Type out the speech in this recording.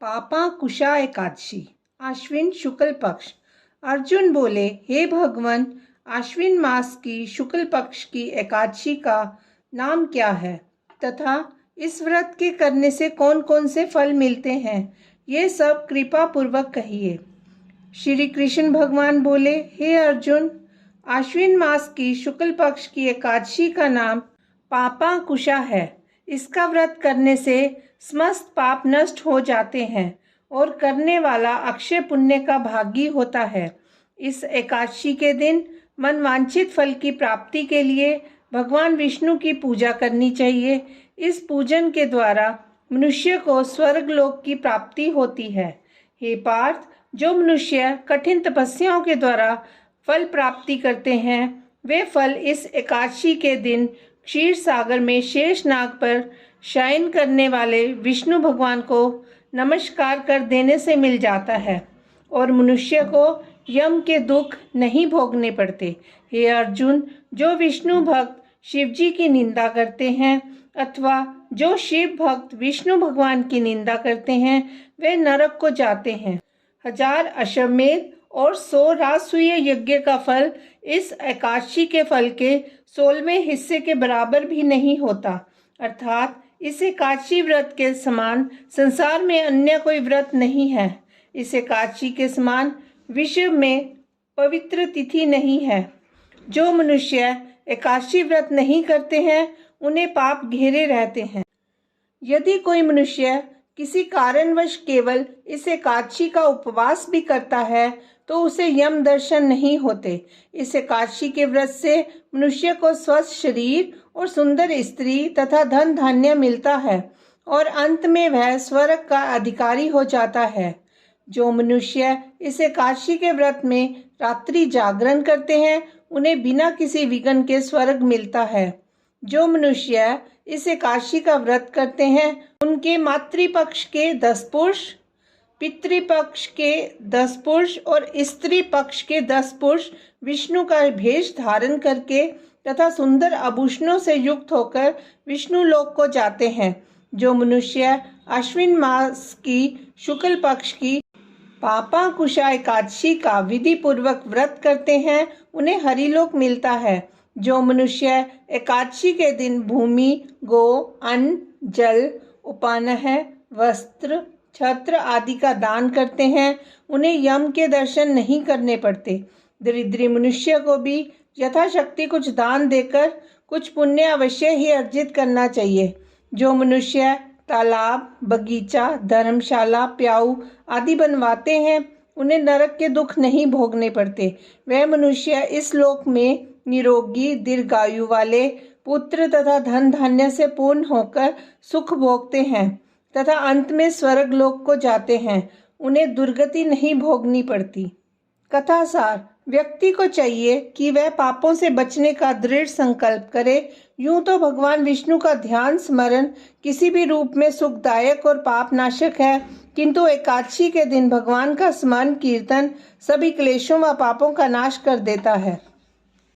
पापा कुशा एकादशी, आश्विन शुक्ल पक्ष। अर्जुन बोले, हे भगवान, आश्विन मास की शुक्ल पक्ष की एकादशी का नाम क्या है तथा इस व्रत के करने से कौन कौन से फल मिलते हैं, ये सब कृपा पूर्वक कहिए। श्री कृष्ण भगवान बोले, हे अर्जुन, आश्विन मास की शुक्ल पक्ष की एकादशी का नाम पापा कुशा है। इसका व्रत करने से समस्त पाप नष्ट हो जाते हैं और करने वाला अक्षय पुण्य का भागी होता है। इस एकादशी के दिन मनवांछित फल की प्राप्ति के लिए भगवान विष्णु की पूजा करनी चाहिए। इस पूजन के द्वारा मनुष्य को स्वर्ग लोक की प्राप्ति होती है। हे पार्थ, जो मनुष्य कठिन तपस्याओं के द्वारा फल प्राप्ति करते हैं, वे फल इस एकादशी के दिन क्षीर सागर में शेष नाग पर शयन करने वाले विष्णु भगवान को नमस्कार कर देने से मिल जाता है और मनुष्य को यम के दुख नहीं भोगने पड़ते। हे अर्जुन, जो विष्णु भक्त शिव जी की निंदा करते हैं अथवा जो शिव भक्त विष्णु भगवान की निंदा करते हैं, वे नरक को जाते हैं। 1000 अश्वमेध और 100 राजसूय यज्ञ का फल इस एकादशी के फल के 16वें हिस्से के बराबर भी नहीं होता। अर्थात इस एकादशी व्रत के समान संसार में अन्य कोई व्रत नहीं है। इस एकादशी के समान विश्व में पवित्र तिथि नहीं है। जो मनुष्य एकादशी व्रत नहीं करते हैं, उन्हें पाप घेरे रहते हैं। यदि कोई मनुष्य किसी कारणवश केवल इस एकादशी का उपवास भी करता है, तो उसे यम दर्शन नहीं होते। इस एकादशी के व्रत से मनुष्य को स्वस्थ शरीर और सुंदर स्त्री तथा धन धान्य मिलता है और अंत में वह स्वर्ग का अधिकारी हो जाता है। जो मनुष्य इस एकादशी के व्रत में रात्रि जागरण करते हैं, उन्हें बिना किसी विघ्न के स्वर्ग मिलता है। जो मनुष्य इस एकादशी का व्रत करते हैं, उनके मातृपक्ष के 10 पुरुष, पितृपक्ष के 10 पुरुष और स्त्री पक्ष के 10 पुरुष विष्णु का भेष धारण करके तथा सुंदर आभूषणों से युक्त होकर विष्णु लोक को जाते हैं। जो मनुष्य आश्विन मास की शुक्ल पक्ष की पापा कुशा एकादशी का विधि पूर्वक व्रत करते हैं, उन्हें हरिलोक मिलता है। जो मनुष्य एकादशी के दिन भूमि, गो, अन्न, जल, उपानह, वस्त्र, छत्र आदि का दान करते हैं, उन्हें यम के दर्शन नहीं करने पड़ते। दरिद्री मनुष्य को भी यथाशक्ति कुछ दान देकर कुछ पुण्य अवश्य ही अर्जित करना चाहिए। जो मनुष्य तालाब, बगीचा, धर्मशाला, प्याऊ आदि बनवाते हैं, उन्हें नरक के दुख नहीं भोगने पड़ते। वह मनुष्य इस लोक में निरोगी दीर्घायु वाले पुत्र तथा धन धान्य से पूर्ण होकर सुख भोगते हैं तथा अंत में स्वर्ग लोक को जाते हैं। उन्हें दुर्गति नहीं भोगनी पड़ती। कथा सार, व्यक्ति को चाहिए कि वह पापों से बचने का दृढ़ संकल्प करे। यूं तो भगवान विष्णु का ध्यान स्मरण किसी भी रूप में सुखदायक और पाप नाशक है, किंतु एकादशी के दिन भगवान का स्मरण कीर्तन सभी क्लेशों व पापों का नाश कर देता है।